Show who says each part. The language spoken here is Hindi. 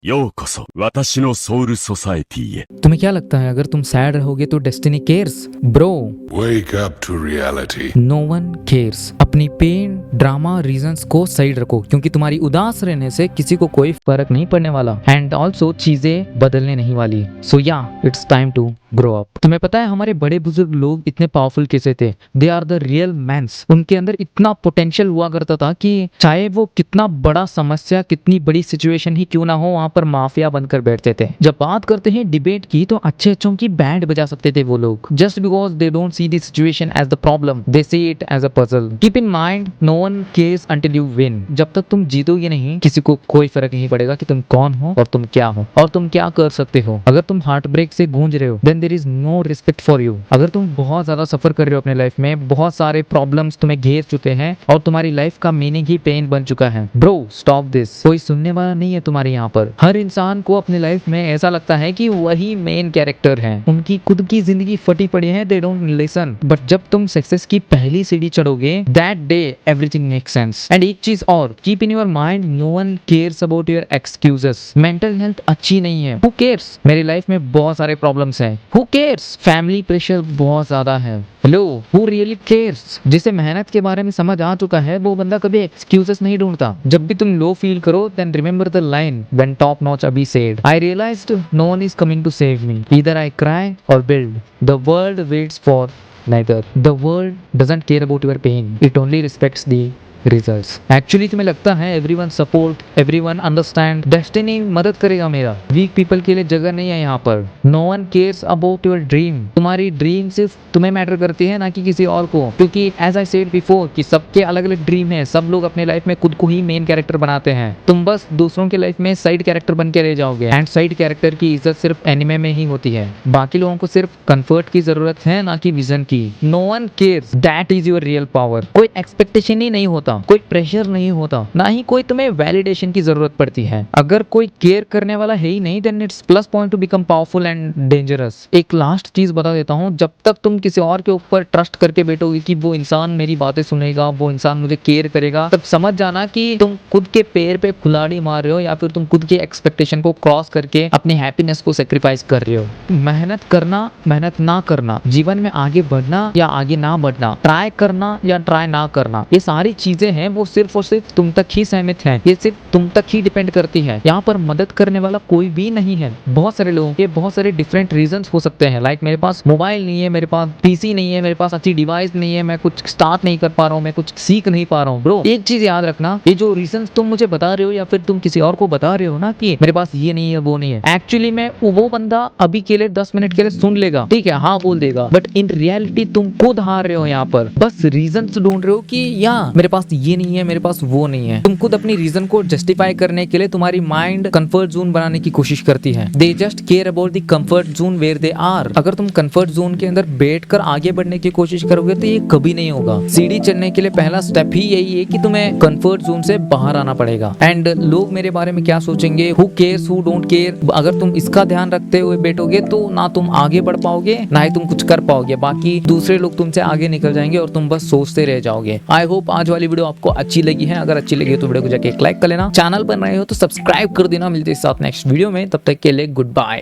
Speaker 1: ようこそ私のソウルソサエティへ。
Speaker 2: तुम्हें क्या लगता है अगर तुम सैड रहोगे तो destiny cares? Bro,
Speaker 3: Wake up to reality.
Speaker 2: No one cares. अपनी पेन, ड्रामा, रीजंस को साइड रखो क्योंकि तुम्हारी उदास रहने से किसी को कोई फर्क नहीं पड़ने वाला एंड ऑल्सो चीजें बदलने नहीं वाली। सो या it's time to grow up. तुम्हें पता है हमारे बड़े बुजुर्ग लोग इतने पावरफुल कैसे थे? They are the real mans. उनके अंदर इतना पोटेंशियल हुआ करता था कि चाहे वो कितना बड़ा समस्या, कितनी बड़ी सिचुएशन ही क्यों ना हो, वहां पर माफिया बनकर बैठते थे। जब बात करते हैं डिबेट की तो अच्छे अच्छों की बैंड बजा सकते थे वो लोग, just because they don't see the situation as the problem, they see it as a puzzle. Keep in mind, no one cares until you win. जब तक तुम जीतोगे नहीं किसी को कोई फर्क नहीं पड़ेगा कि तुम कौन हो और तुम क्या हो और तुम क्या कर सकते हो। अगर तुम हार्ट ब्रेक से गूंज रहे हो then there is no respect for you. अगर तुम बहुत ज्यादा सफर कर रहे हो अपने लाइफ में, बहुत सारे प्रॉब्लम्स तुम्हें घेर चुके हैं और तुम्हारी लाइफ का मीनिंग ही पेन बन चुका है, ब्रो स्टॉप दिस। कोई सुनने वाला नहीं है तुम्हारे यहाँ पर। हर इंसान को अपने लाइफ में ऐसा लगता है कि वही मेन कैरेक्टर है, उनकी खुद की जिंदगी फटी पड़ी है, दे डोंट लिसन। बट जब तुम सक्सेस की पहली सीढ़ी चढ़ोगे that day everything make sense. And एक चीज और, keep in your mind, no one cares about your excuses. Mental health अच्छी नहीं है, हु केयर्स? मेरी लाइफ में बहुत सारे प्रॉब्लम्स हैं, हु केयर्स? फैमिली प्रेशर बहुत ज्यादा है, हेलो हु रियली केयर्स? जिसे मेहनत के बारे में समझ आ चुका है वो बंदा कभी एक्सक्यूजेस नहीं ढूंढता। जब भी तुम लो फील करो then remember the line when top notch अभी said, I realized no one is coming to save me, either I cry or build, the world waits for neither. The world doesn't care about your pain, it only respects the results. Actually तुम्हें लगता है everyone support, everyone understand, destiny मदद करेगा मेरा, weak people के लिए जगह नहीं है यहाँ पर। No one cares about your dream. तुम्हारी ड्रीम सिर्फ तुम्हें मैटर करती है ना कि किसी और को, क्योंकि as I said before कि सबके अलग अलग ड्रीम है, सब लोग अपने लाइफ में खुद को ही मेन कैरेक्टर बनाते हैं। तुम बस दूसरों के लाइफ में साइड कैरेक्टर बन के रह जाओगे एंड साइड कैरेक्टर की इज्जत सिर्फ एनिमे में ही होती है। बाकी लोगों को सिर्फ कंफर्ट की जरूरत है ना कि विजन की। No one cares, that is your real power. कोई एक्सपेक्टेशन ही नहीं होता, कोई प्रेशर नहीं होता, ना ही कोई तुम्हें वैलिडेशन की जरूरत पड़ती है। अगर कोई केयर करने वाला है ही नहीं then it's plus point to become powerful and dangerous. एक लास्ट चीज बता देता हूँ, जब तक तुम किसी और के ऊपर ट्रस्ट करके बैठोगे कि वो इंसान मेरी बातें सुनेगा, वो इंसान मुझे केयर करेगा, तब समझ जाना कि तुम खुद के पैर पे कुल्हाड़ी मार रहे हो या फिर तुम खुद के एक्सपेक्टेशन को क्रॉस करके अपनी हैप्पीनेस को सेक्रीफाइस कर रहे हो। मेहनत करना, मेहनत ना करना, जीवन में आगे बढ़ना या आगे ना बढ़ना, ट्राई करना या ट्राई ना करना, ये सारी चीजें हैं वो सिर्फ और सिर्फ तुम तक ही सीमित है, ये सिर्फ तुम तक ही डिपेंड करती है। यहाँ पर मदद करने वाला कोई भी नहीं है। बहुत सारे लोगों के बहुत सारे डिफरेंट रीजंस हो सकते हैं, लाइक मेरे पास मोबाइल नहीं है, मेरे पास पीसी नहीं है, मेरे पास अच्छी डिवाइस नहीं है, मैं कुछ स्टार्ट नहीं कर पा रहा हूँ, मैं कुछ सीख नहीं पा रहा हूँ। ब्रो एक चीज याद रखना, ये जो रीजंस तुम मुझे बता रहे हो या फिर तुम किसी और को बता रहे हो ना कि मेरे पास ये नहीं है वो नहीं है, एक्चुअली में वो बंदा अभी के लिए 10 मिनट के लिए सुन लेगा, ठीक है, हाँ बोल देगा, बट इन रियलिटी तुम खुद हार रहे हो। यहाँ पर बस रीजंस ढूंढ रहे हो कि या मेरे पास ये नहीं है, मेरे पास वो नहीं है। तुम खुद अपनी रीजन को जस्टिफाई करने के लिए तुम्हारी माइंड कंफर्ट जोन बनाने की कोशिश करती है। They just care about the comfort zone where they are. अगर तुम कंफर्ट जोन के अंदर बैठकर आगे बढ़ने की कोशिश करोगे तो ये कभी नहीं होगा। सीढ़ी चढ़ने के लिए पहला स्टेप ही यही है कि तुम्हें कंफर्ट जोन से बाहर आना पड़ेगा। एंड लोग मेरे बारे में क्या सोचेंगे, who cares who don't care, अगर तुम इसका ध्यान रखते हुए बैठोगे तो ना तुम आगे बढ़ पाओगे ना ही तुम कुछ कर पाओगे, बाकी दूसरे लोग तुमसे आगे निकल जाएंगे और तुम बस सोचते रह जाओगे। आई होप आज वाली वीडियो आपको अच्छी लगी है। अगर अच्छी लगी तो वीडियो को जाके एक लाइक कर लेना, चैनल पर नए हो तो सब्सक्राइब कर देना। मिलते हैं साथ नेक्स्ट वीडियो में, तब तक के लिए गुड बाय।